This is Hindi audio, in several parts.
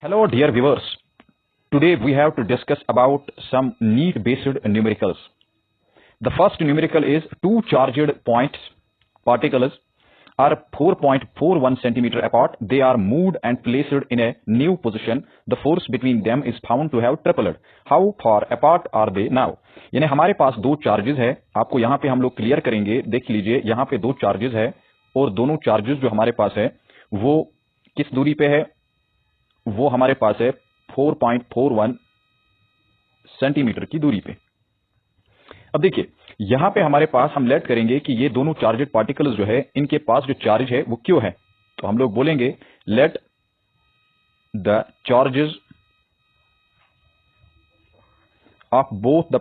Hello dear viewers, today we have to discuss about some neat based numericals. The first numerical is two charged points particles are 4.41 centimeter apart. They are moved and placed in a new position. The force between them is found to have tripled. How far apart are they now? यानी हमारे पास दो चार्जेस है, आपको यहाँ पे हम लोग क्लियर करेंगे। देख लीजिए यहाँ पे दो चार्जेस है और दोनों चार्जेस जो हमारे पास है वो किस दूरी पे है, वो हमारे पास है 4.41 सेंटीमीटर की दूरी पे। अब देखिए यहां पे हमारे पास हम लेट करेंगे कि ये दोनों चार्जेड पार्टिकल्स जो है इनके पास जो चार्ज है वो क्यों है। तो हम लोग बोलेंगे let the charges of both the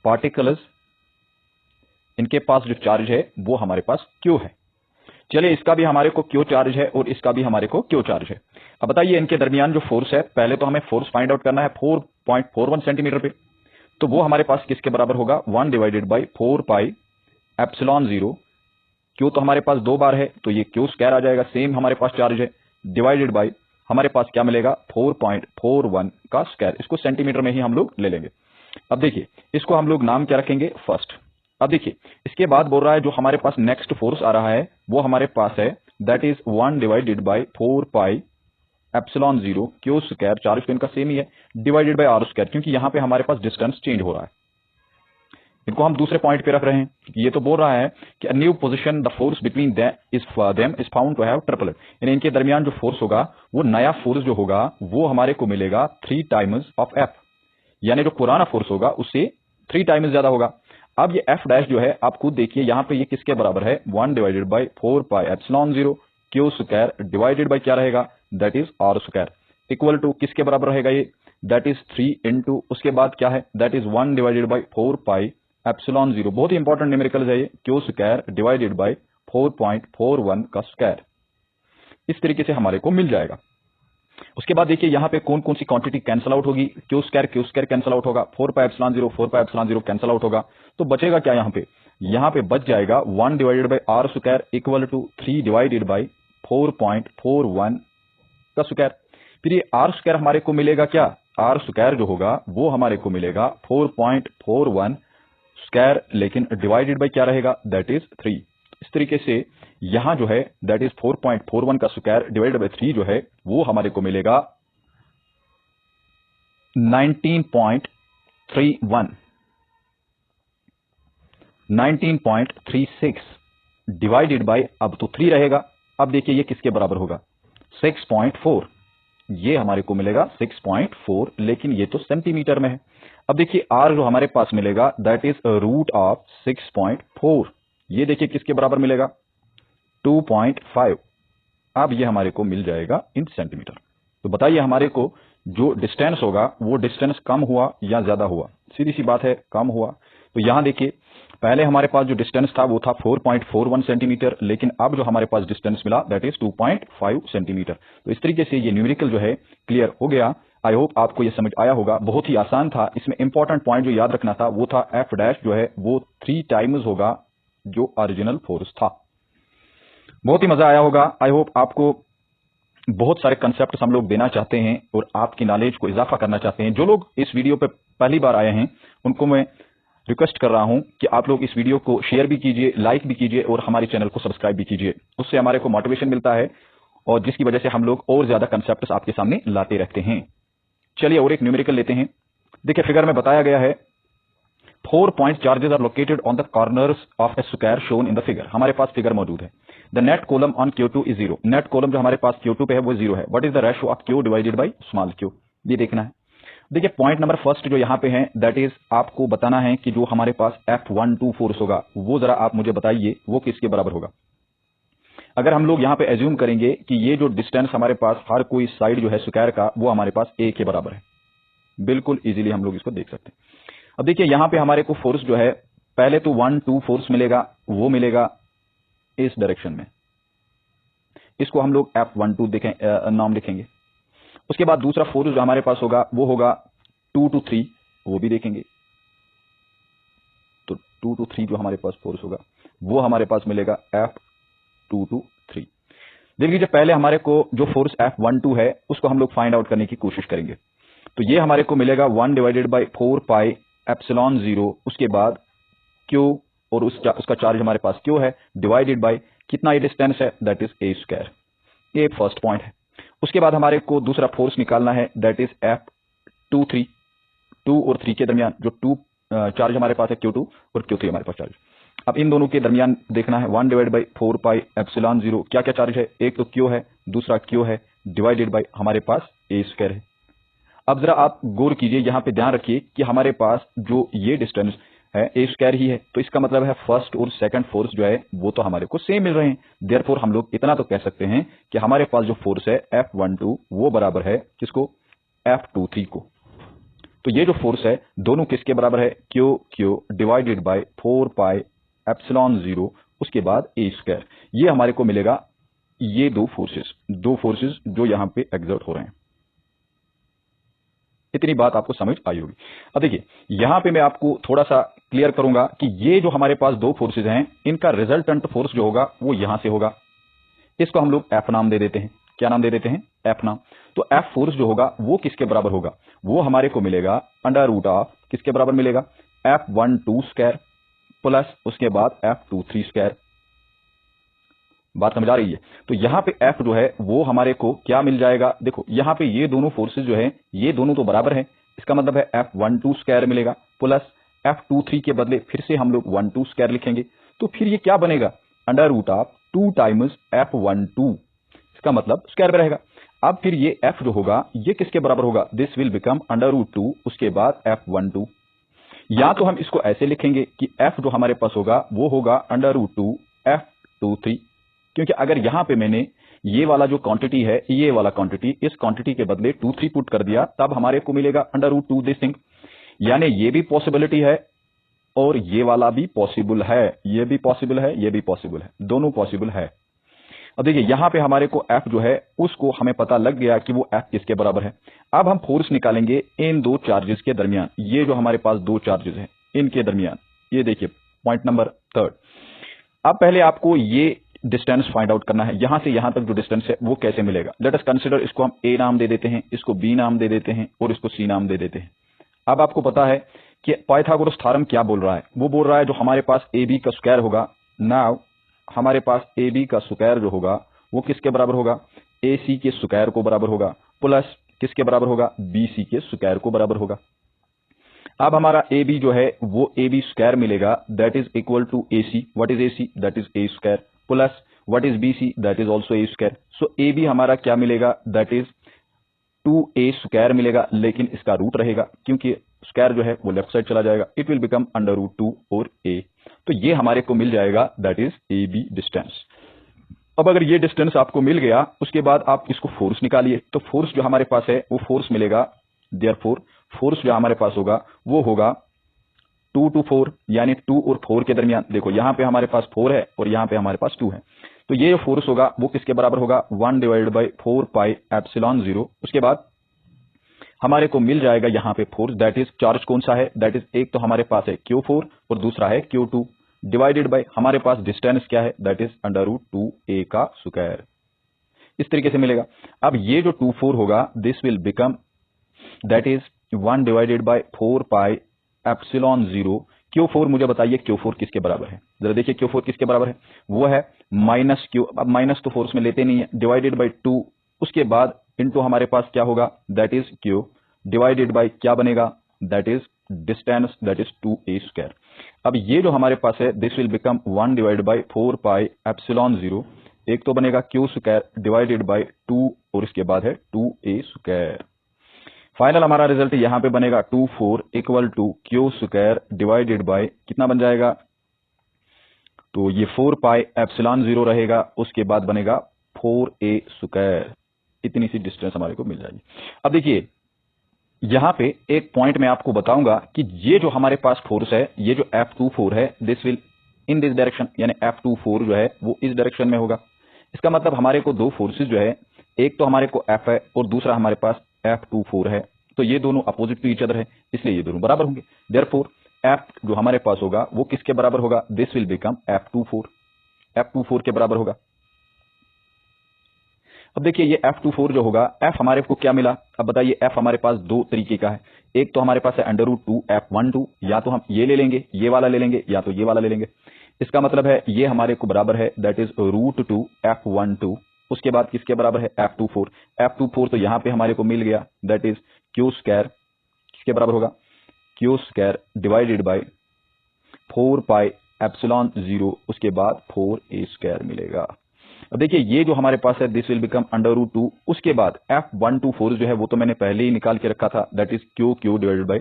particles इनके पास जो चार्ज है वो हमारे पास क्यों है। चलिए इसका भी हमारे को क्यों चार्ज है और इसका भी हमारे को क्यों चार्ज है। अब बताइए इनके दरमियान जो फोर्स है, पहले तो हमें फोर्स फाइंड आउट करना है 4.41 सेंटीमीटर पे। तो वो हमारे पास किसके बराबर होगा, 1 डिवाइडेड बाई 4 पाई एप्सिलॉन 0। क्यों तो हमारे पास दो बार है तो ये क्यू स्क्वायर आ जाएगा, सेम हमारे पास चार्ज है, डिवाइडेड बाई हमारे पास क्या मिलेगा 4.41 का स्क्वायर। इसको सेंटीमीटर में ही हम लोग ले लेंगे। अब देखिए इसको हम लोग नाम क्या रखेंगे, फर्स्ट। अब देखिए इसके बाद बोल रहा है जो हमारे पास नेक्स्ट फोर्स आ रहा है वो हमारे पास है that is 1 divided by 4 pi epsilon 0 q square, charge तो इनका सेम ही है, डिवाइडेड बाई आर स्क्वायर, क्योंकि यहां पे हमारे पास डिस्टेंस चेंज हो रहा है। इनको हम दूसरे पॉइंट पे रख रहे हैं। ये तो बोल रहा है कि new position the force between them is found to have triple, यानी इनके दरमियान जो फोर्स होगा वो नया फोर्स जो होगा वो हमारे को मिलेगा 3 टाइम्स ऑफ एफ, यानी जो पुराना फोर्स होगा उससे 3 टाइम्स ज्यादा होगा। अब ये एफ डैश जो है आप खुद देखिए यहां पे ये किसके बराबर है, 1 divided by 4 pi epsilon 0 q square divided by क्या रहेगा that is r square, equal to किसके बराबर रहेगा ये, दैट इज 3 इंटू उसके बाद क्या है that is 1 divided by 4 pi epsilon 0, बहुत ही इंपॉर्टेंट न्यूमेरिकल है ये, क्यू स्क्वायर डिवाइडेड बाई 4.41 का स्क्वायर। इस तरीके से हमारे को मिल जाएगा। उसके बाद देखिए यहां पे कौन कौन सी क्वांटिटी कैंसिल आउट होगी, क्यू स्क्वायर कैंसिल आउट होगा, 4 पाई एप्सिलॉन 0 कैंसिल आउट होगा। तो बचेगा क्या यहां पे बच जाएगा 1 divided by r square equal to 3 divided by 4.41 का स्क्वायर। फिर ये आर स्क्वायर हमारे को मिलेगा क्या, आर स्क्वायर जो होगा वो हमारे को मिलेगा 4.41 स्क्वायर, लेकिन डिवाइडेड बाई क्या रहेगा दैट इज 3। इस तरीके से यहां जो है दैट इज 4.41 का स्क्वायर डिवाइडेड बाई 3 जो है वो हमारे को मिलेगा 19.36 डिवाइडेड बाई, अब तो 3 रहेगा। अब देखिए ये किसके बराबर होगा 6.4, ये हमारे को मिलेगा 6.4, लेकिन ये तो सेंटीमीटर में है। अब देखिए आर जो हमारे पास मिलेगा दैट इज रूट ऑफ 6.4, ये देखिए किसके बराबर मिलेगा 2.5। अब ये हमारे को मिल जाएगा इन सेंटीमीटर। तो बताइए हमारे को जो डिस्टेंस होगा वो डिस्टेंस कम हुआ या ज्यादा हुआ, सीधी सी बात है कम हुआ। तो यहां देखिए पहले हमारे पास जो डिस्टेंस था वो था 4.41 सेंटीमीटर, लेकिन अब जो हमारे पास डिस्टेंस मिला दैट इज 2.5 सेंटीमीटर। तो इस तरीके से ये न्यूमेरिकल जो है क्लियर हो गया। आई होप आपको ये समझ आया होगा, बहुत ही आसान था। इसमें इंपॉर्टेंट पॉइंट जो याद रखना था वो था एफ डैश जो है वो 3 टाइम्स होगा जो ओरिजिनल फोर्स था। बहुत ही मजा आया होगा। आई होप आपको बहुत सारे कंसेप्ट हम लोग देना चाहते हैं और आपकी नॉलेज को इजाफा करना चाहते हैं। जो लोग इस वीडियो पे पहली बार आए हैं उनको मैं रिक्वेस्ट कर रहा हूं कि आप लोग इस वीडियो को शेयर भी कीजिए, लाइक भी कीजिए और हमारे चैनल को सब्सक्राइब भी कीजिए। उससे हमारे को मोटिवेशन मिलता है और जिसकी वजह से हम लोग और ज्यादा कंसेप्ट आपके सामने लाते रहते हैं। चलिए और एक न्यूमेरिकल लेते हैं। देखिए फिगर में बताया गया है 4 point charges are located on the corners of a square shown in the figure. हमारे पास फिगर मौजूद है। The net column on Q2 is 0, net column जो हमारे पास Q2 पे है वो 0 है। What is the ratio of Q divided by small q, ये देखना है। देखिए पॉइंट नंबर फर्स्ट जो यहां पे है दैट इज आपको बताना है कि जो हमारे पास F12 फोर्स होगा वो जरा आप मुझे बताइए वो किसके बराबर होगा। अगर हम लोग यहां पे एज्यूम करेंगे कि ये जो डिस्टेंस हमारे पास हर कोई साइड जो है स्क्वायर का वो हमारे पास a के बराबर है, बिल्कुल इजीली हम लोग इसको देख सकते हैं। अब देखिए यहां पे हमारे को फोर्स जो है पहले तो 1 2 फोर्स मिलेगा, वो मिलेगा इस डायरेक्शन में, इसको हम लोग F12 देखें नाम लिखेंगे। उसके बाद दूसरा फोर्स जो हमारे पास होगा वो होगा 2 to 3, वो भी देखेंगे। तो 2 to 3 जो हमारे पास फोर्स होगा वो हमारे पास मिलेगा F2 to 3। देख लीजिए, पहले हमारे को जो फोर्स F12 है उसको हम लोग फाइंड आउट करने की कोशिश करेंगे। तो ये हमारे को मिलेगा 1 डिवाइडेड बाई 4 पाई एप्सिलॉन 0, उसके बाद Q, और उसका चार्ज हमारे पास Q है, डिवाइडेड बाई कितना ये डिस्टेंस है, दैट इज a स्क्वायर। ये फर्स्ट पॉइंट है। उसके बाद हमारे को दूसरा फोर्स निकालना है, दैट इज F23, 2 और 3 के दरमियान जो 2 चार्ज हमारे पास है, Q2 और Q3 हमारे पास चार्ज। अब इन दोनों के दरमियान देखना है 1 डिवाइड बाई 4 पाई एप्सिलॉन 0, क्या क्या चार्ज है, एक तो Q है, दूसरा Q है, डिवाइडेड बाई हमारे पास a स्क्वायर है। अब जरा आप गौर कीजिए, यहां पे ध्यान रखिए कि हमारे पास जो ये डिस्टेंस है a स्क्वायर ही है, तो इसका मतलब है फर्स्ट और सेकंड फोर्स जो है वो तो हमारे को सेम मिल रहे हैं। देयरफॉर हम लोग इतना तो कह सकते हैं कि हमारे पास जो फोर्स है F12 वो बराबर है किसको, F23 को। तो ये जो फोर्स है दोनों किसके बराबर है, Q divided by 4 pi epsilon 0, उसके बाद a स्क्वायर। ये हमारे को मिलेगा ये दो फोर्सेस जो यहां पे एग्जर्ट हो रहे हैं। इतनी बात आपको समझ आई होगी। अब देखिए, यहां पे मैं आपको थोड़ा सा क्लियर करूंगा कि ये जो हमारे पास दो फोर्सेज हैं, इनका रिजल्टेंट फोर्स जो होगा वो यहां से होगा। इसको हम लोग F नाम दे देते हैं। क्या नाम दे देते हैं, F नाम। तो F फोर्स जो होगा वो किसके बराबर होगा, वो हमारे को मिलेगा अंडर रूट ऑफ किसके बराबर मिलेगा, F12 स्क्वायर प्लस उसके बाद F23 स्क्वायर। बात समझ आ रही है। तो यहां पे F जो है वो हमारे को क्या मिल जाएगा, देखो यहां पे ये दोनों फोर्सेस जो है ये दोनों तो बराबर है, इसका मतलब है F12 स्क्वायर मिलेगा प्लस F23 के बदले फिर से हम लोग 12 स्क्वायर लिखेंगे। तो फिर ये क्या बनेगा, under root of 2 times F12, इसका मतलब स्क्वायर में रहेगा। अब फिर ये F जो होगा ये किसके बराबर होगा, this will become under root 2 उसके बाद F12। या तो हम इसको ऐसे लिखेंगे कि F जो हमारे पास होगा वो होगा अंडर रूट 2 F23, क्योंकि अगर यहां पे मैंने ये वाला जो क्वांटिटी है, ये वाला क्वांटिटी, इस क्वांटिटी के बदले 2 3 पुट कर दिया, तब हमारे को मिलेगा अंडर रूट 2 दिस थिंग। यानी ये भी पॉसिबिलिटी है और ये वाला भी पॉसिबल है, ये भी पॉसिबल है, ये भी पॉसिबल है, दोनों पॉसिबल है। अब देखिए यहां पे हमारे को F जो है उसको हमें पता लग गया कि वो F किसके बराबर है। अब हम फोर्स निकालेंगे इन दो चार्जेस के दरमियान, ये जो हमारे पास दो चार्जेस हैं इनके दरमियान। ये देखिए पॉइंट नंबर 3। अब पहले आपको ये डिस्टेंस फाइंड आउट करना है, यहां से यहां तक जो डिस्टेंस है वो कैसे मिलेगा। लेट अस कंसीडर, इसको हम A नाम दे देते हैं, इसको B नाम दे देते हैं और इसको C नाम दे देते हैं। अब आपको पता है कि पाइथागोरस थ्योरम क्या बोल रहा है, वो बोल रहा है जो हमारे पास AB का स्क्वायर होगा, नाउ हमारे पास AB का स्क्वायर जो होगा वो किसके बराबर होगा, AC के स्क्वायर को बराबर होगा, प्लस किसके बराबर होगा, BC के स्क्वायर को बराबर होगा। अब हमारा AB जो है वो AB स्क्वायर मिलेगा, that is equal to AC। What is AC, that is A square, plus what is BC, that is also A square. So AB हमारा क्या मिलेगा, दैट इज 2A स्क्वायर मिलेगा, लेकिन इसका रूट रहेगा क्योंकि स्क्वायर जो है वो लेफ्ट साइड चला जाएगा, it will become under root 2 और A। तो ये हमारे को मिल जाएगा, दैट इज AB डिस्टेंस। अब अगर ये डिस्टेंस आपको मिल गया, उसके बाद आप इसको फोर्स निकालिए। तो फोर्स जो हमारे पास है वो फोर्स मिलेगा, देयरफॉर फोर्स जो हमारे पास होगा वो होगा 2 to 4, यानी 2 और 4 के दरमियान। देखो यहां पे हमारे पास 4 है और यहां पे हमारे पास 2 है, तो ये जो फोर्स होगा वो किसके बराबर होगा, 1 डिवाइडेड बाई 4 पाई एप्सिलॉन 0। उसके बाद हमारे को मिल जाएगा यहां पे फोर्स, दैट इज चार्ज कौन सा है, दैट इज एक तो हमारे पास है Q4 और दूसरा है Q2, डिवाइडेड बाय हमारे पास डिस्टेंस क्या है, that is under root 2A का स्क्वायर। इस तरीके से मिलेगा। अब ये जो 24 होगा this will become that is 1 divided by 4 pi epsilon 0। Q4 मुझे बताइए Q4 किसके बराबर है, जरा देखिए Q4 किसके बराबर है, वो है माइनस Q। अब माइनस तो फोर्स में लेते नहीं है, डिवाइडेड बाय 2, उसके बाद इनटू हमारे पास क्या होगा, that is Q divided by क्या बनेगा, that is distance, that is 2A square. अब ये जो हमारे पास है this will become 1 divided by 4 pi epsilon 0, एक तो बनेगा Q स्क्वायर डिवाइडेड बाय 2 और इसके बाद है 2A स्क्वायर। फाइनल हमारा रिजल्ट यहां पे बनेगा 24 equal to Q square divided by कितना बन जाएगा, तो ये 4 पाई एप्सिलॉन 0 रहेगा, उसके बाद बनेगा 4A स्क्वायर। इतनी सी डिस्टेंस हमारे को मिल जाएगी। अब देखिए यहां पे एक पॉइंट मैं आपको बताऊंगा कि ये जो हमारे पास फोर्स है, ये जो F24 है, this will in this direction, यानी F24 जो है वो इस डायरेक्शन में होगा। इसका मतलब हमारे को दो फोर्सेस जो है, एक तो हमारे को F है और दूसरा हमारे पास F24 है, तो ये दोनों अपोजिट टू ईच अदर है, इसलिए ये दोनों बराबर होंगे। देयरफॉर F जो हमारे पास होगा वो किसके बराबर होगा, दिस विल बिकम F24 के बराबर होगा। अब देखिए ये F24 जो होगा, F हमारे को क्या मिला, अब बताइए F हमारे पास दो तरीके का है, एक तो हमारे पास है √2 F12, या तो हम ये ले लेंगे, ये वाला ले लेंगे, या तो ये वाला ले लेंगे। इसका मतलब है ये हमारे को बराबर है दैट इज √2 F12, उसके बाद किसके बराबर है F24। F24 तो यहाँ पे हमारे को मिल गया दैट इज क्यू स्क्वायर, किसके बराबर होगा, Q square divided by 4 pi epsilon 0, उसके बाद 4a स्क्वायर मिलेगा। अब देखिए ये जो हमारे पास है दिस विल बिकम √2, उसके बाद F124 जो है वो तो मैंने पहले ही निकाल के रखा था that is Q Q divided by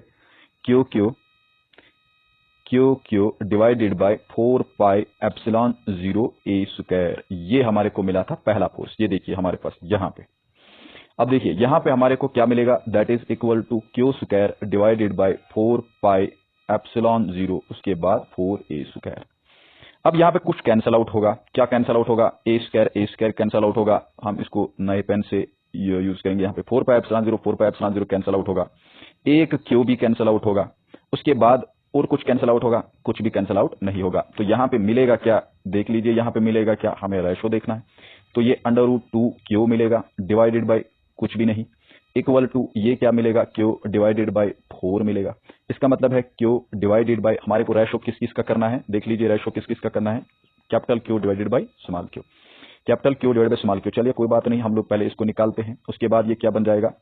Q divided by 4 pi epsilon 0a square. ये हमारे को मिला था पहला फोर्स, ये देखिए हमारे पास यहाँ पे। अब देखिए यहाँ पे हमारे को क्या मिलेगा that is equal to q square divided by 4 pi epsilon 0, उसके बाद 4a स्क्वायर। अब यहाँ पे कुछ कैंसल आउट होगा, क्या कैंसल आउट होगा, a स्क्वायर कैंसल आउट होगा, हम इसको नए पेन से यूज करेंगे। यहाँ पे 4 पाई एप्सिलॉन 0 कैंसल आउट होगा, एक क्यू भी कैंसल आउट होगा, उसके बाद और कुछ कैंसल आउट होगा, कुछ भी कैंसल आउट नहीं होगा। तो यहाँ पे मिलेगा क्या, देख लीजिए यहाँ पे मिलेगा क्या, हमें रेशो देखना है। तो ये √2 क्यू मिलेगा डिवाइडेड बाई कुछ भी नहीं, इक्वल टू ये क्या मिलेगा, क्यू डिवाइडेड बाई 4 मिलेगा। इसका मतलब है क्यू डिवाइडेड बाई, हमारे को रेशो किस किस का करना है, देख लीजिए रेशो किस किस का करना है, capital Q divided by small Q, capital Q divided by small Q. चलिए कोई बात नहीं, हम लोग पहले इसको निकालते हैं, उसके बाद ये क्या बन जाएगा,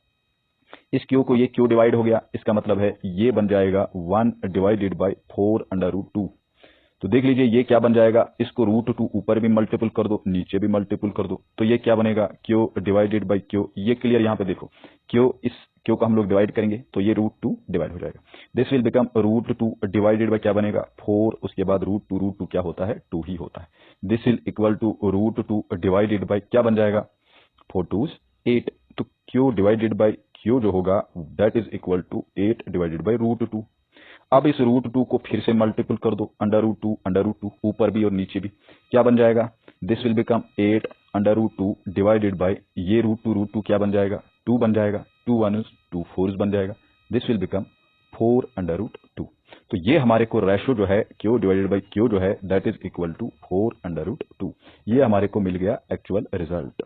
इस क्यू को ये क्यू डिवाइड हो गया, इसका मतलब है ये बन जाएगा 1 डिवाइडेड बाई 4√2। तो देख लीजिए ये क्या बन जाएगा, इसको √2 ऊपर भी मल्टीपल कर दो, नीचे भी मल्टीपल कर दो, तो ये क्या बनेगा, क्यू डिवाइडेड बाई क्यू। ये क्लियर, यहाँ पे देखो क्यू, इस क्यू को हम लोग डिवाइड करेंगे तो ये √2 डिवाइड हो जाएगा। This will become √2 divided by क्या बनेगा 4, उसके बाद √2 क्या होता है 2 ही होता है। This will equal to √2 divided by क्या बन जाएगा 4 2 8, तो क्यू डिवाइडेड बाई क्यू जो होगा that is equal to 8 divided by √2। अब इस √2 को फिर से मल्टीपल कर दो, √2 ऊपर भी और नीचे भी, क्या बन जाएगा, this will become 8 √2 divided by ये √2 क्या बन जाएगा 2 बन जाएगा, 2 1s 2 4s बन जाएगा, दिस विल बिकम 4 √2। तो ये हमारे को रेशो जो है क्यू डिवाइडेड बाई क्यू जो है दैट इज इक्वल टू 4 √2। ये हमारे को मिल गया एक्चुअल रिजल्ट।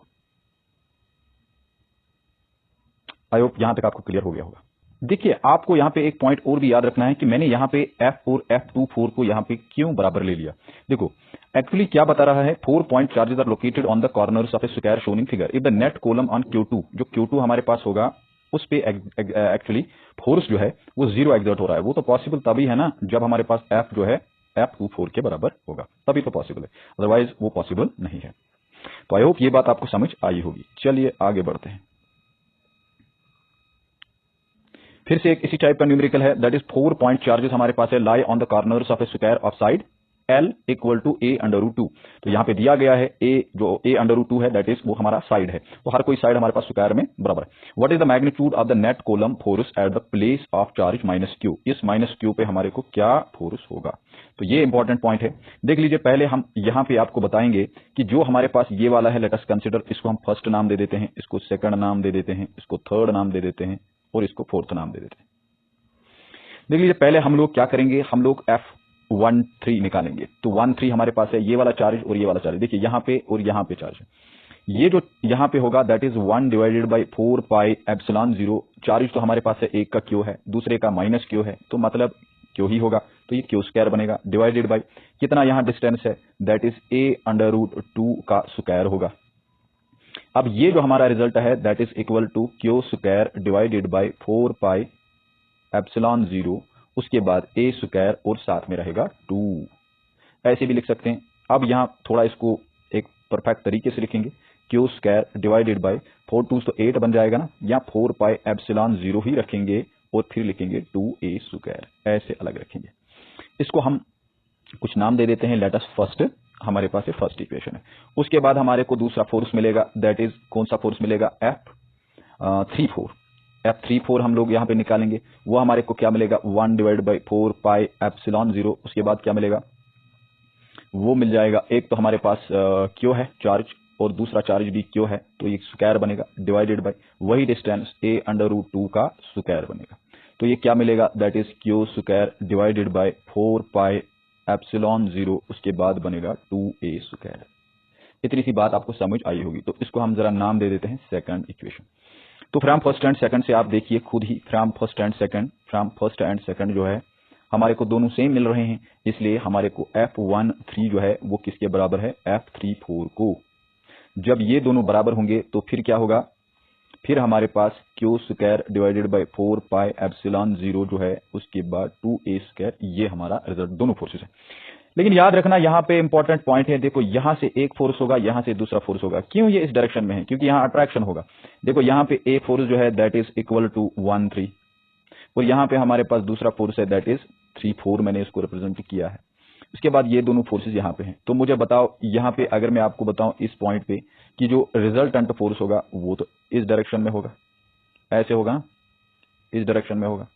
आई होप यहां तक आपको क्लियर हो गया होगा। देखिए आपको यहां पे एक पॉइंट और भी याद रखना है कि मैंने यहां पे F और F24 को यहां पे क्यों बराबर ले लिया। देखो एक्चुअली क्या बता रहा है, 4 point charges are located on the corners of a square shown in figure if the net column on Q2, जो Q2 हमारे पास होगा उस पे एक्चुअली फोर्स जो है वो 0 एग्जर्ट हो रहा है। वो तो पॉसिबल तभी है ना जब हमारे पास F जो है F24 के बराबर होगा, तभी तो पॉसिबल है, अदरवाइज वो पॉसिबल नहीं है। तो आई होप ये बात आपको समझ आई होगी। चलिए आगे बढ़ते हैं। फिर से एक इसी टाइप का न्यूमेरिकल है दैट इज 4 पॉइंट चार्जेस हमारे पास है lie on the corners of a square of side L equal to a √2। तो यहां पे दिया गया है a जो a √2 है दैट इज वो हमारा साइड है, तो हर कोई साइड हमारे पास स्क्वायर में बराबर है। What is the magnitude of the net column force at the place of charge -q, इस -q पे हमारे को क्या फोर्स होगा। तो ये इंपॉर्टेंट पॉइंट है, देख लीजिए। पहले हम यहां पे आपको बताएंगे कि जो हमारे पास ये वाला है लेट अस कंसीडर, इसको हम फर्स्ट नाम दे देते हैं, इसको सेकंड नाम दे देते हैं, इसको थर्ड नाम दे देते हैं और इसको फोर्थ नाम दे देते हैं। देख लीजिए पहले हम लोग क्या करेंगे, हम लोग F13 निकालेंगे। तो 13 हमारे पास है ये वाला चार्ज और ये वाला चार्ज, देखिए यहाँ पे और यहाँ पे चार्ज है। ये जो यहाँ पे होगा that is 1 divided by 4 pi epsilon 0। Charge तो हमारे पास है, एक का क्यू है, दूसरे का -q है, तो मतलब क्यू ही होगा, तो ये क्यू स्क्वायर बनेगा डिवाइडेड बाई कितना यहाँ डिस्टेंस है दैट इज a√2 का स्क्वायर होगा। अब ये जो हमारा रिजल्ट है that is equal to q square divided by 4 pi epsilon 0, उसके बाद a स्क्वायर और साथ में रहेगा 2। ऐसे भी लिख सकते हैं। अब यहां थोड़ा इसको एक परफेक्ट तरीके से लिखेंगे, क्यू स्क्वायर डिवाइडेड बाई 4 2 तो 8 बन जाएगा ना, या 4 पाई एप्सिलॉन 0 ही रखेंगे और फिर लिखेंगे 2a स्क्वायर, ऐसे अलग रखेंगे। इसको हम कुछ नाम दे देते हैं, लेट अस फर्स्ट, हमारे पास ये फर्स्ट इक्वेशन है। उसके बाद हमारे को दूसरा फोर्स मिलेगा दैट इज कौन सा फोर्स मिलेगा F34 हम लोग यहाँ पे निकालेंगे। वो हमारे को क्या मिलेगा 1 डिवाइड बाई 4 पाई एप्सिलॉन 0। उसके बाद क्या मिलेगा, वो मिल जाएगा, एक तो हमारे पास क्यू है चार्ज और दूसरा चार्ज भी क्यू है, तो ये स्क्वायर बनेगा डिवाइडेड बाई वही डिस्टेंस a√2 का स्क्वायर बनेगा। तो ये क्या मिलेगा that is Q square divided by 4 pi epsilon 0, उसके बाद बनेगा 2a स्क्वायर। इतनी सी बात आपको समझ आई होगी। तो इसको हम जरा नाम दे देते हैं सेकंड इक्वेशन। तो फ्रॉम फर्स्ट एंड सेकंड से आप देखिए खुद ही, फ्रॉम फर्स्ट एंड सेकंड जो है हमारे को दोनों सेम मिल रहे हैं, इसलिए हमारे को F13 जो है वो किसके बराबर है, F34 को। जब ये दोनों बराबर होंगे तो फिर क्या होगा, फिर हमारे पास Q square divided by 4 pi epsilon 0 जो है, उसके बाद 2a स्क्वायर, ये हमारा रिजल्ट दोनों फोर्सेस है। लेकिन याद रखना यहाँ पे इंपॉर्टेंट पॉइंट है, देखो यहाँ से एक फोर्स होगा, यहाँ से दूसरा फोर्स होगा। क्यों ये इस डायरेक्शन में है, क्योंकि यहाँ अट्रैक्शन होगा। देखो यहाँ पे ए फोर्स जो है दैट इज इक्वल टू 1 3, और यहाँ पे हमारे पास दूसरा फोर्स है दैट इज 3 4, मैंने इसको रिप्रेजेंट किया है। उसके बाद ये दोनों फोर्सेस यहाँ पे हैं। तो मुझे बताओ यहाँ पे अगर मैं आपको बताऊं इस पॉइंट पे कि जो रिजल्टेंट फोर्स होगा वो तो इस डायरेक्शन में होगा, ऐसे होगा, इस डायरेक्शन में होगा।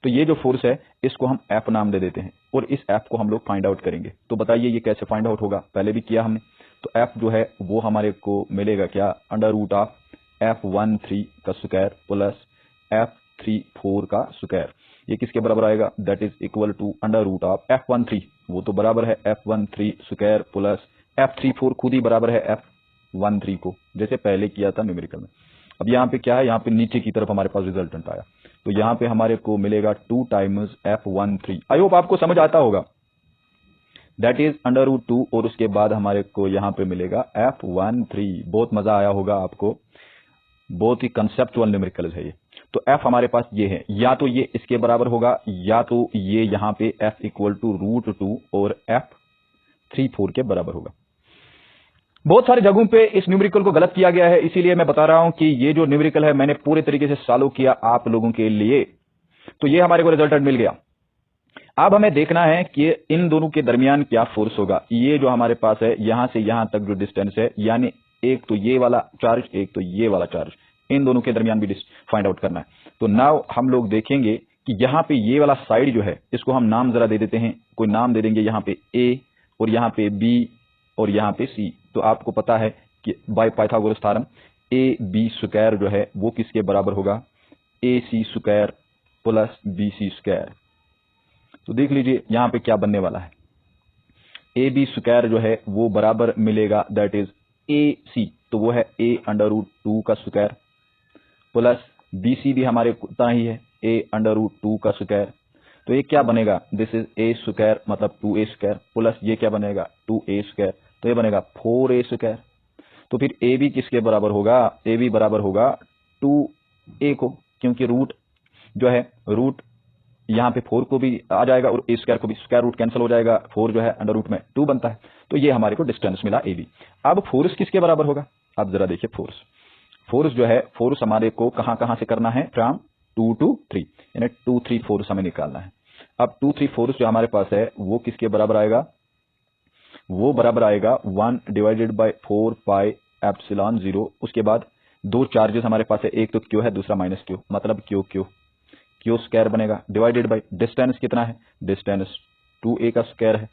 तो ये जो फोर्स है इसको हम एफ नाम दे देते हैं, और इस एफ को हम लोग फाइंड आउट करेंगे। तो बताइए ये कैसे फाइंड आउट होगा, पहले भी किया हमने। तो एफ जो है वो हमारे को मिलेगा क्या, अंडर रूट ऑफ F13 का स्क्वायर प्लस F34 का स्क्वायर। ये किसके बराबर आएगा, that is equal to under root of F13, वो तो बराबर है F13 स्क्वायर प्लस F34 खुद ही बराबर है F13 को, जैसे पहले किया था न्यूमेरिकल में। अब यहाँ पे क्या है, यहाँ पे नीचे की तरफ हमारे पास रिजल्टेंट आया, तो यहाँ पे हमारे को मिलेगा 2 टाइम्स F13। आई होप आपको समझ आता होगा, दैट इज अंडर रूट 2, और उसके बाद हमारे को यहाँ पे मिलेगा F13। बहुत मजा आया होगा आपको, बहुत ही कंसेप्चुअल न्यूमेरिकल है ये। तो F हमारे पास ये है, या तो ये इसके बराबर होगा, या तो ये यहाँ पे F इक्वल टू रूट 2 और F34 के बराबर होगा। बहुत सारे जगहों पे इस न्यूमेरिकल को गलत किया गया है, इसीलिए मैं बता रहा हूं कि ये जो न्यूमेरिकल है मैंने पूरे तरीके से सॉल्व किया आप लोगों के लिए। तो ये हमारे को रिजल्टेंट मिल गया। अब हमें देखना है कि इन दोनों के दरमियान क्या फोर्स होगा। ये जो हमारे पास है यहां से यहां तक जो डिस्टेंस है, यानी एक तो ये वाला चार्ज, एक तो ये वाला चार्ज, इन दोनों के दरमियान भी फाइंड आउट करना है। तो नाउ हम लोग देखेंगे कि यहाँ पे ये वाला साइड जो है इसको हम नाम जरा दे देते हैं, कोई नाम दे देंगे यहाँ पे ए, और यहाँ पे बी, और यहाँ पे सी। तो आपको पता है कि by Pythagoras theorem A B square जो है वो किसके बराबर होगा, A C square plus B C square. तो देख लीजिए यहाँ पे क्या बनने वाला है, ए बी स्क्वायर जो है वो बराबर मिलेगा दैट इज ए सी, तो वो है ए अंडर रूट 2 का स्क्वायर, प्लस बी सी भी हमारे उतना ही है, ए अंडर रूट 2 का स्क्वायर। तो ये क्या बनेगा, दिस इज ए स्क्वायर मतलब 2a स्क्वायर, प्लस ये क्या बनेगा 2a स्क्वायर, तो ये बनेगा 4a स्क्वायर। तो फिर ए बी किसके बराबर होगा, ए बी बराबर होगा 2a को, क्योंकि रूट जो है रूट यहाँ पे 4 को भी आ जाएगा और ए स्क्वायर को भी, स्क्वायर रूट कैंसिल हो जाएगा, 4 जो है अंडर रूट में 2 बनता है। तो ये हमारे को डिस्टेंस मिला ए बी। अब फोर्स किसके बराबर होगा, अब जरा देखिए फोर्स जो है, फोर्स हमारे को कहां से करना है, फ्रॉम 2 to 3, यानी 2 3 फोर्स हमें निकालना है। अब 2 3 फोर्स जो हमारे पास है वो किसके बराबर आएगा, वो बराबर आएगा 1 डिवाइडेड बाय 4 पाई एप्सिलॉन 0। उसके बाद दो चार्जेस हमारे पास है, एक तो क्यू है दूसरा माइनस क्यू, मतलब क्यू स्क्वायर बनेगा, डिवाइडेड बाय डिस्टेंस कितना है, डिस्टेंस 2a का स्क्वायर है।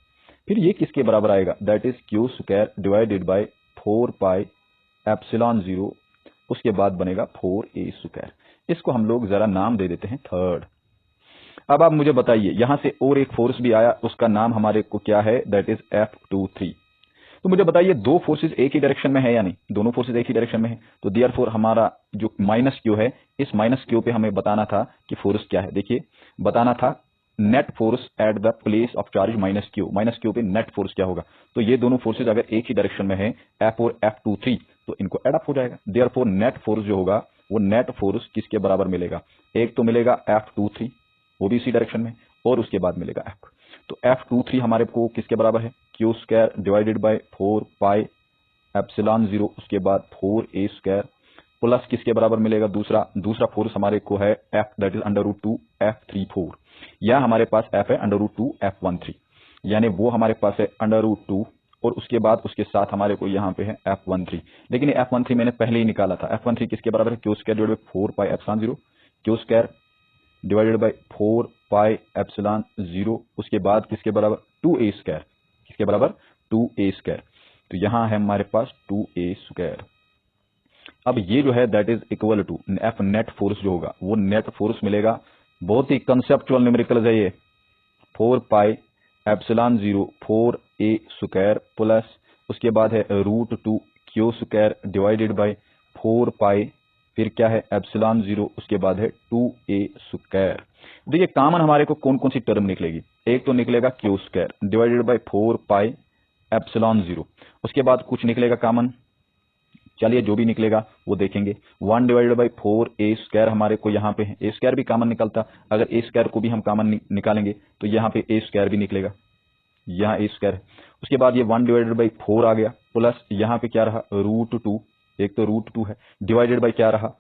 फिर ये किसके बराबर आएगा, that is Q square divided by 4 pi epsilon 0, उसके बाद बनेगा 4a स्क्वायर। इसको हम लोग जरा नाम दे देते हैं थर्ड। अब आप मुझे बताइए यहां से और एक फोर्स भी आया, उसका नाम हमारे को क्या है, दैट इज F23। तो मुझे बताइए दो फोर्सेस एक ही डायरेक्शन में है या नहीं, दोनों फोर्सेस एक ही डायरेक्शन में है। तो देयरफॉर हमारा जो माइनस क्यू है, इस माइनस क्यू पे हमें बताना था कि फोर्स क्या है। देखिए बताना था net force at the place of charge minus Q पे नेट फोर्स क्या होगा। तो ये दोनों फोर्सेज अगर एक ही डायरेक्शन में है F और F23, तो इनको एड अप हो जाएगा। देयरफॉर नेट फोर्स जो होगा वो नेट फोर्स किसके बराबर मिलेगा, एक तो मिलेगा F23 वो भी इसी डायरेक्शन में, और उसके बाद मिलेगा F। तो F23 हमारे को किसके बराबर है, Q square divided by 4 pi epsilon 0, उसके बाद 4a स्क्वायर, प्लस किसके बराबर मिलेगा, दूसरा फोर्स हमारे को है F, that is under root 2 F34, या हमारे पास F है अंडर रूट 2 F13, यानी वो हमारे पास है अंडर रूट 2, और उसके बाद उसके साथ हमारे को यहाँ पे है F13। लेकिन F13 मैंने पहले ही निकाला था। F13 किसके बराबर है, Q square divided by 4 pi epsilon 0, q square divided by 4 pi epsilon 0, उसके बाद किसके बराबर 2a स्क्वायर, किसके बराबर 2a स्क्वायर। तो यहां है हमारे पास 2a स्क्वायर। अब ये जो है that is equal to F net force जो होगा वो नेट फोर्स मिलेगा, बहुत ही कंसेप्चुअल न्यूमेरिकल है ये, 4 pi epsilon 0 4a square plus उसके बाद है √2 क्यू स्क्वायर डिवाइडेड बाय 4 पाई, फिर क्या है एप्सिलॉन 0, उसके बाद है 2a स्क्वायर। देखिए कॉमन हमारे को कौन कौन सी टर्म निकलेगी, एक तो निकलेगा Q square divided by 4 pi epsilon 0, उसके बाद कुछ निकलेगा कॉमन, चलिए जो भी निकलेगा वो देखेंगे। 1 डिवाइडेड बाई 4a स्क्वायर हमारे को यहाँ पे है, a स्क्वायर भी कॉमन निकलता, अगर a स्क्वायर को भी हम कॉमन निकालेंगे तो यहाँ पे a स्क्वायर भी निकलेगा, यहाँ a स्क्वायर है। उसके बाद ये 1 डिवाइडेड बाई 4 आ गया, प्लस यहाँ पे क्या रहा √2, एक तो √2 है, डिवाइडेड बाई क्या रहा,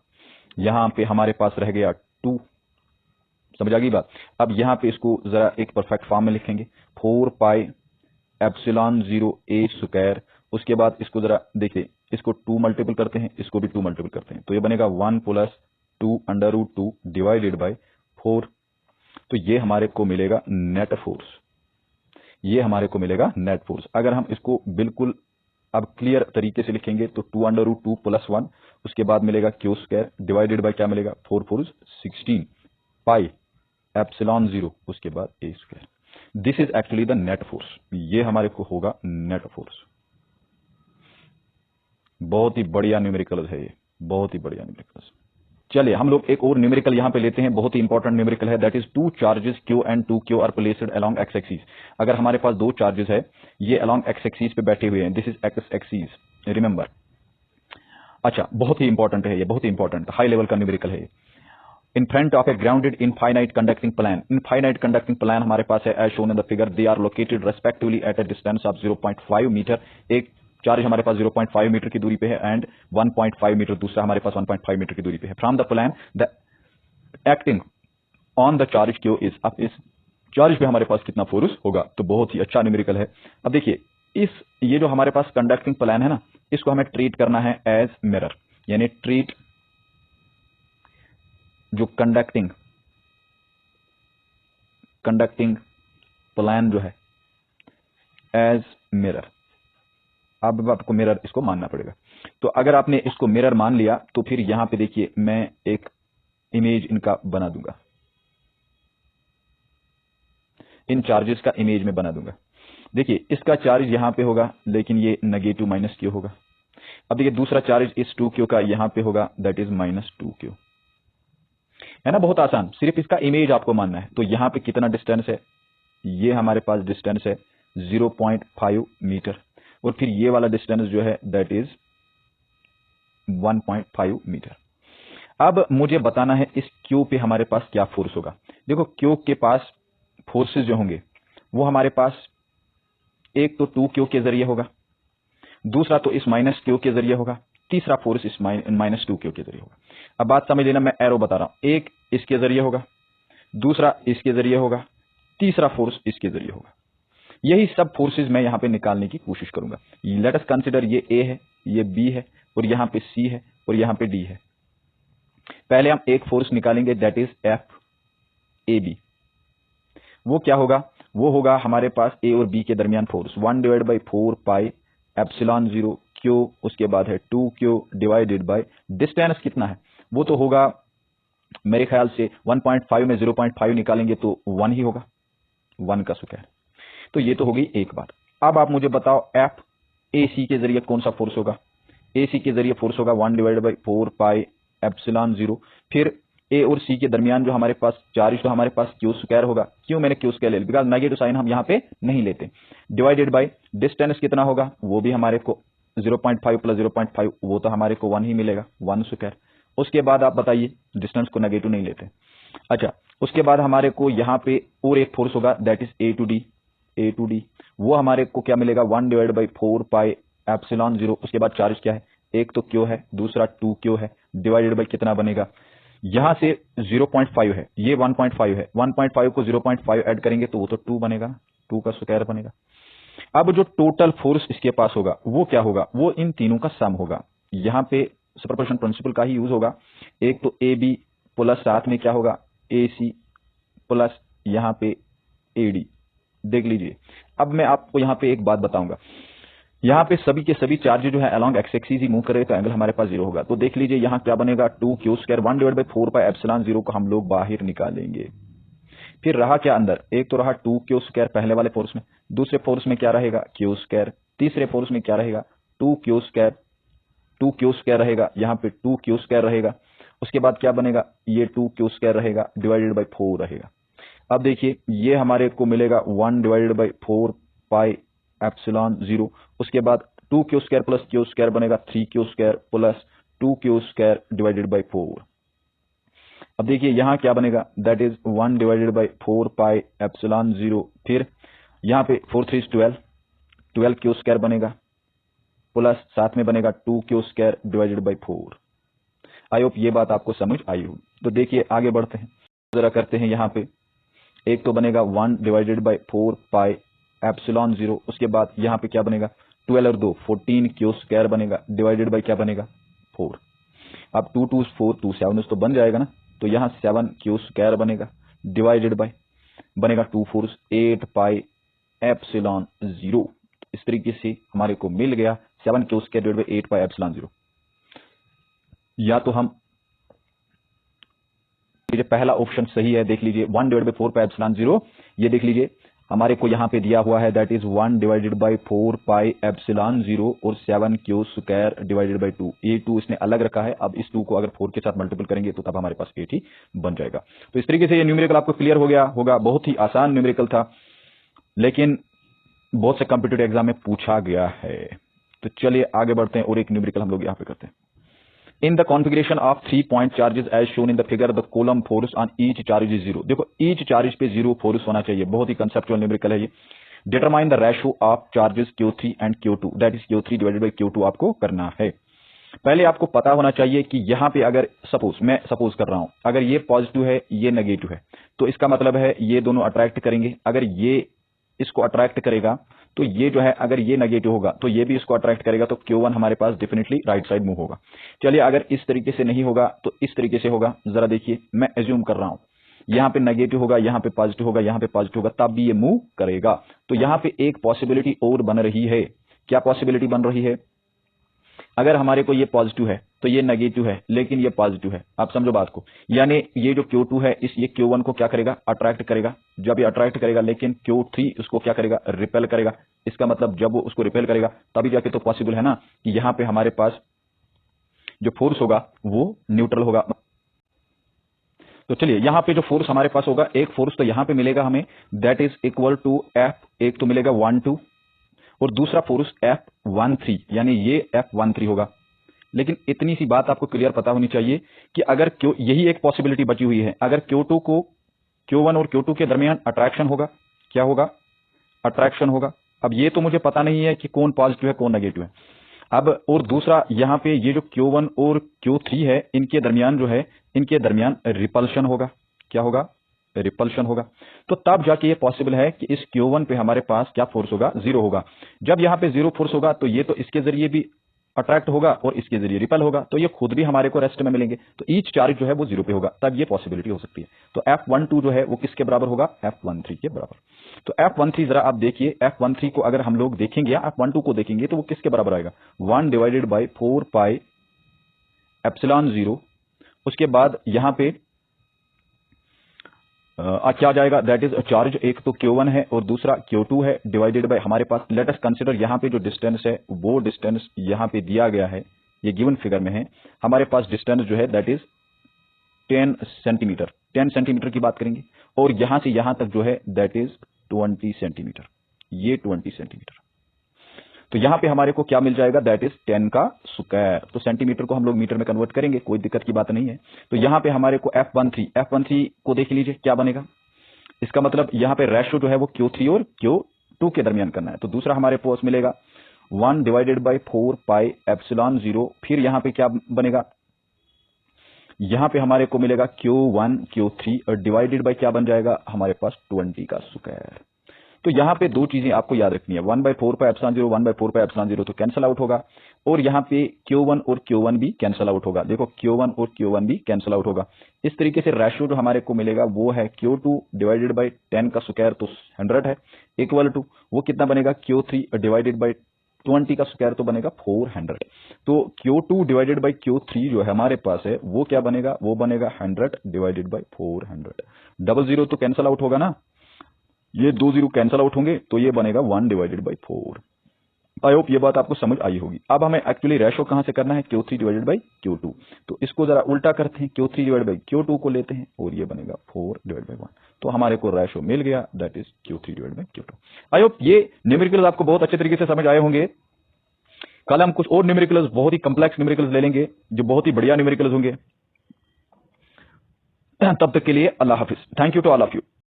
यहाँ पे हमारे पास रह गया 2, समझ आ गई बात। अब यहाँ पे इसको जरा एक परफेक्ट फॉर्म में लिखेंगे, 4 पाई एप्सिलॉन 0 a स्क्वायर, उसके बाद इसको जरा देखिए, इसको 2 मल्टीपल करते हैं, इसको भी 2 मल्टीपल करते हैं, तो ये बनेगा 1 + 2 √2 डिवाइडेड बाय 4। तो ये हमारे को मिलेगा नेट फोर्स, ये हमारे को मिलेगा नेट फोर्स। अगर हम इसको बिल्कुल अब क्लियर तरीके से लिखेंगे तो 2 √2 + 1, उसके बाद मिलेगा क्यू स्क्वायर डिवाइडेड बाय क्या मिलेगा 4 4 16 पाई एप्सिलॉन 0, उसके बाद a square. This is actually the net force, ये हमारे को होगा नेट फोर्स। बहुत ही बढ़िया न्यूमेरिकल है ये, बहुत ही बढ़िया न्यूमेरिकल। चलिए हम लोग एक और न्यूमेरिकल यहां पे लेते हैं, बहुत ही इंपॉर्टेंट न्यूमेरिकल है, that is 2 charges Q and 2Q are placed along x axis. अगर हमारे पास 2 चार्जेस है, ये अलोंग x एक्सिस पे बैठे हुए हैं, this is x axis, remember. अच्छा, बहुत ही इंपॉर्टेंट है ये, बहुत ही इंपॉर्टेंट हाई लेवल का न्यूमेरिकल है। In front of a grounded infinite conducting plane, infinite conducting plane हमारे पास है as shown in the figure, they are located respectively at a distance of 0.5 metre. एक चार्ज हमारे पास 0.5 मीटर की दूरी पे है एंड 1.5 मीटर, दूसरा हमारे पास 1.5 मीटर की दूरी पे है। From the plan the acting on the charge Q is, अब इस चार्ज पे हमारे पास कितना फोर्स होगा, तो बहुत ही अच्छा न्यूमेरिकल है। अब देखिए ये जो हमारे पास कंडक्टिंग प्लान है ना, इसको हमें ट्रीट करना है एज मिरर, यानी ट्रीट जो कंडक्टिंग प्लान जो है एज मिरर। अब आपको मिरर इसको मानना पड़ेगा। तो अगर आपने इसको मिरर मान लिया तो फिर यहां पे देखिए मैं एक इमेज इनका बना दूंगा, इन चार्जेस का इमेज में बना दूंगा। देखिए इसका चार्ज यहां पे होगा, लेकिन ये नेगेटिव -q होगा। अब देखिए दूसरा चार्ज इस 2q का यहां पे होगा, दैट इज -2q, है ना, बहुत आसान, सिर्फ इसका इमेज आपको मानना है। तो यहां पे कितना डिस्टेंस है, ये हमारे पास डिस्टेंस है 0.5 मीटर, और फिर ये वाला डिस्टेंस जो है दैट इज 1.5 मीटर। अब मुझे बताना है इस क्यू पे हमारे पास क्या फोर्स होगा। देखो क्यू के पास फोर्सेस जो होंगे वो हमारे पास एक तो 2q के जरिए होगा, दूसरा तो इस -q के जरिए होगा, तीसरा फोर्स इस -2q के जरिए होगा। अब बात समझ लेना, मैं एरो बता रहा हूं, एक इसके जरिए होगा, दूसरा इसके जरिए होगा, तीसरा फोर्स इसके जरिए होगा। यही सब फोर्सेस मैं यहां पे निकालने की कोशिश करूंगा। लेट अस कंसीडर ये A है, ये B है, और यहां पे C है, और यहां पे D है। पहले हम एक फोर्स निकालेंगे दैट इज FAB। वो क्या होगा, वो होगा हमारे पास A और B के दरमियान force 1 divide by 4 pi epsilon 0 Q, उसके बाद है 2Q डिवाइडेड बाय डिस्टेंस कितना है, वो तो होगा मेरे ख्याल से 1.5 में 0.5 निकालेंगे तो 1 ही होगा, 1 का स्क्वायर। तो ये तो होगी एक बात। अब आप मुझे बताओ FAC के जरिए कौन सा फोर्स होगा। AC के जरिए फोर्स होगा 1 डिवाइड बाई 4 पाई एप्सिलॉन 0, फिर A और C के दरमियान जो हमारे पास चार्ज, तो हमारे पास Q स्क्वायर होगा। क्यों मैंने Q स्क्वायर ले लिया, बिकॉज नेगेटिव साइन हम यहाँ पे नहीं लेते। डिवाइडेड बाय डिस्टेंस कितना होगा, वो भी हमारे को 0.5 + 0.5, वो तो हमारे को 1 ही मिलेगा, 1 स्क्वायर। उसके बाद आप बताइए, डिस्टेंस को नेगेटिव नहीं लेते। अच्छा, उसके बाद हमारे को यहाँ पे और एक फोर्स होगा that is A to D, वो हमारे को क्या मिलेगा 1 डिवाइड बाई 4 पाई एप्सिलॉन 0, उसके बाद चार्ज क्या है, एक तो Q है, दूसरा 2Q है, डिवाइडेड बाई कितना बनेगा, यहां से 0.5 है, ये 1.5 है, 1.5 को 0.5 ऐड करेंगे तो वो तो 2 बनेगा, 2 का स्क्वायर बनेगा। अब जो टोटल फोर्स इसके पास होगा वो क्या होगा, वो इन तीनों का सम होगा। यहां पे सुपरपोजिशन प्रिंसिपल का ही यूज होगा। एक तो AB प्लस साथ में क्या होगा AC प्लस यहां पे AD। देख लीजिए, अब मैं आपको यहां पे एक बात बताऊंगा, यहां पे सभी के सभी चार्ज जो है अलोंग एक्स एक्सिस ही मूव कर रहे, तो एंगल हमारे पास 0 होगा। तो देख लीजिए यहां क्या बनेगा 2Q square 1 divide by 4 pi epsilon 0 को हम लोग बाहर निकालेंगे। फिर रहा क्या अंदर, एक तो रहा 2Q स्क्वायर पहले वाले फोर्स में, दूसरे फोर्स में क्या रहेगा Q स्क्वायर तीसरे फोर्स में क्या रहेगा, 2q² रहेगा, यहाँ पे 2q² रहेगा। उसके बाद क्या बनेगा, ये 2q² रहेगा डिवाइडेड बाई 4 रहेगा। अब देखिए ये हमारे को मिलेगा 1 डिवाइडेड बाई 4 पाई एप्सिलॉन 0। उसके बाद 2q² प्लस q² बनेगा 3q² plus 2q² divided by 4। अब देखिए यहां क्या बनेगा, that is 1 divided by 4 pi epsilon 0। फिर यहाँ पे 4 3 12, 12q² बनेगा प्लस साथ में बनेगा 2q² divided by 4। I hope ये बात आपको समझ आई होगी। तो देखिए आगे बढ़ते हैं, जरा करते हैं। यहाँ पे एक तो बनेगा 1 डिवाइडेड बाई 4 पाई एप्सिलॉन 0। उसके बाद यहाँ पे क्या बनेगा, 12 और 2 14q² बनेगा डिवाइडेड बाई क्या बनेगा 4। अब 2 2 4 2 7 तो बन जाएगा ना, तो यहाँ 7q² बनेगा डिवाइडेड बाई बनेगा 2 4 8 पाई एप्सिलॉन 0। इस तरीके से हमारे को मिल गया 7q² divided by 8 pi epsilon 0। या तो हम पहला ऑप्शन सही है, देख लीजिए 1 डिवाइडेड बाई 4 पाई एप्सिलॉन 0। ये देख लीजिए हमारे को यहाँ पे दिया हुआ है, that is 1 divided by 4 pi epsilon 0 और 7q² डिवाइडेड बाई 2। ये 2 इसने अलग रखा है। अब इस 2 को अगर 4 के साथ मल्टीपल करेंगे तो तब हमारे पास 8 ही बन जाएगा। तो इस तरीके से ये न्यूमेरिकल आपको क्लियर हो गया होगा। बहुत ही आसान न्यूमेरिकल था, लेकिन बहुत से कंप्यूटर एग्जाम में पूछा गया है। तो चलिए आगे बढ़ते हैं और एक न्यूमेरिकल हम लोग यहाँ पे करते हैं। In the configuration of 3 point charges as shown in the figure, the coulomb force on each charge is 0। देखो each charge पे 0 फोर्स होना चाहिए। बहुत ही कंसेप्चुअल न्यूमेरिकल है ये। Determine the ratio of charges Q3 and Q2, that is Q3 divided by Q2 आपको करना है। पहले आपको पता होना चाहिए कि यहाँ पे अगर मैं सपोज कर रहा हूं, अगर ये पॉजिटिव है ये नेगेटिव है, तो इसका मतलब है ये दोनों अट्रैक्ट करेंगे। अगर ये इसको अट्रैक्ट करेगा तो ये जो है, अगर ये नेगेटिव होगा तो ये भी इसको अट्रैक्ट करेगा, तो Q1 हमारे पास डेफिनेटली राइट साइड मूव होगा। चलिए अगर इस तरीके से नहीं होगा तो इस तरीके से होगा। जरा देखिए मैं एज्यूम कर रहा हूं, यहां पे नेगेटिव होगा, यहां पे पॉजिटिव होगा, यहां पे पॉजिटिव होगा, तब भी ये मूव करेगा। तो यहां पे एक पॉसिबिलिटी और बन रही है। क्या पॉसिबिलिटी बन रही है, अगर हमारे को ये पॉजिटिव है तो ये नेगेटिव है, लेकिन ये पॉजिटिव है। आप समझो बात को, यानी ये जो Q2 है ये Q1 को क्या करेगा, अट्रैक्ट करेगा। जब ये अट्रैक्ट करेगा, लेकिन Q3 उसको क्या करेगा, रिपेल करेगा। इसका मतलब जब वो उसको रिपेल करेगा तभी जाके तो पॉसिबल है ना कि यहां पे हमारे पास जो फोर्स होगा वो न्यूट्रल होगा। तो चलिए यहां पे जो फोर्स हमारे पास होगा, एक फोर्स तो यहां पे मिलेगा हमें, that is equal to F। एक तो मिलेगा 1 2 और दूसरा फोर्स F13, यानी ये F13 होगा। लेकिन इतनी सी बात आपको क्लियर पता होनी चाहिए कि अगर यही एक पॉसिबिलिटी बची हुई है, अगर Q2 को Q1 और Q2 के दरमियान अट्रैक्शन होगा, क्या होगा, अट्रैक्शन होगा। अब ये तो मुझे पता नहीं है कि कौन पॉजिटिव है कौन नेगेटिव है। अब और दूसरा यहां पे ये जो Q1 और Q3 है, इनके दरमियान जो है, इनके दरमियान रिपल्शन होगा। क्या होगा, रिपल्शन होगा। तो तब जाके ये पॉसिबल है कि इस Q1 पे हमारे पास क्या फोर्स होगा, 0 होगा। जब यहां पे 0 फोर्स होगा तो ये तो इसके जरिए भी अट्रैक्ट होगा और इसके जरिए रिपेल होगा, तो ये खुद भी हमारे को रेस्ट में मिलेंगे। तो ईच चार्ज जो है वो 0 पे होगा, तब ये पॉसिबिलिटी हो सकती है। तो F12 जो है वो किसके बराबर होगा, F13 के बराबर। तो F13 जरा आप देखिए, F13 को अगर हम लोग देखेंगे या F12 को देखेंगे तो वो किसके बराबर आएगा, 1 डिवाइडेड बाई 4 पाई एप्सिलॉन 0। उसके बाद यहां पे क्या जाएगा, दैट इज चार्ज, एक तो Q1 है और दूसरा Q2 है, डिवाइडेड बाय हमारे पास, लेट अस कंसीडर यहां पे जो डिस्टेंस है वो डिस्टेंस यहां पे दिया गया है, ये गिवन फिगर में है। हमारे पास डिस्टेंस जो है दैट इज 10 सेंटीमीटर। 10 सेंटीमीटर की बात करेंगे और यहां से यहां तक जो है दैट इज 20 सेंटीमीटर। ये 20 सेंटीमीटर। तो यहां पे हमारे को क्या मिल जाएगा, दैट इज 10 का स्क्वायर। तो सेंटीमीटर को हम लोग मीटर में कन्वर्ट करेंगे, कोई दिक्कत की बात नहीं है। तो यहां पे हमारे को F13 को देख लीजिए क्या बनेगा। इसका मतलब यहां पे रेशियो जो है वो Q3 और Q2 के दरमियान करना है। तो दूसरा हमारे पास मिलेगा 1 डिवाइडेड बाई 4 पाई एप्सिलॉन 0। फिर यहां पे क्या बनेगा, यहां पे हमारे को मिलेगा Q1 Q3 और डिवाइडेड बाई क्या बन जाएगा हमारे पास 20 का स्क्वायर। तो यहां पे दो चीजें आपको याद रखनी है, 1/4 पाई एप्सिलॉन 0, 1/4 पाई एप्सिलॉन 0 तो कैंसिल आउट होगा, और यहां पे Q1 और Q1 भी कैंसिल आउट होगा। देखो Q1 और Q1 भी कैंसिल आउट होगा। इस तरीके से रेशियो जो हमारे को मिलेगा वो है Q2 डिवाइडेड बाई 10 का स्क्वायर, तो 100 है, इक्वल टू वो कितना बनेगा, Q3 डिवाइडेड बाई 20 का स्क्वायर तो बनेगा 400। तो Q2 डिवाइडेड बाई Q3 जो है हमारे पास है वो क्या बनेगा, वो बनेगा 100 डिवाइडेड बाई 400। डबल जीरो तो कैंसिल आउट होगा ना, ये 2 0 कैंसिल आउट होंगे, तो ये बनेगा 1 डिवाइडेड बाई 4। आई होप ये बात आपको समझ आई होगी। अब हमें एक्चुअली रेशो कहां से करना है, Q3 डिवाइडेड बाई Q2। तो इसको जरा उल्टा करते हैं, Q3 डिवाइडेड बाई Q2 को लेते हैं और ये बनेगा 4 डिवाइड बाई 1। तो हमारे को रेशो मिल गया, that is Q3 divided by Q2। I hope ये न्यूमेरिकल्स आपको बहुत अच्छे तरीके से समझ आए होंगे। कल हम कुछ और न्यूमेरिकल्स, बहुत ही कॉम्प्लेक्स न्यूमेरिकल्स ले लेंगे जो बहुत ही बढ़िया न्यूमेरिकल्स होंगे। तब तक के लिए अल्लाह हाफिज। Thank you to all of you.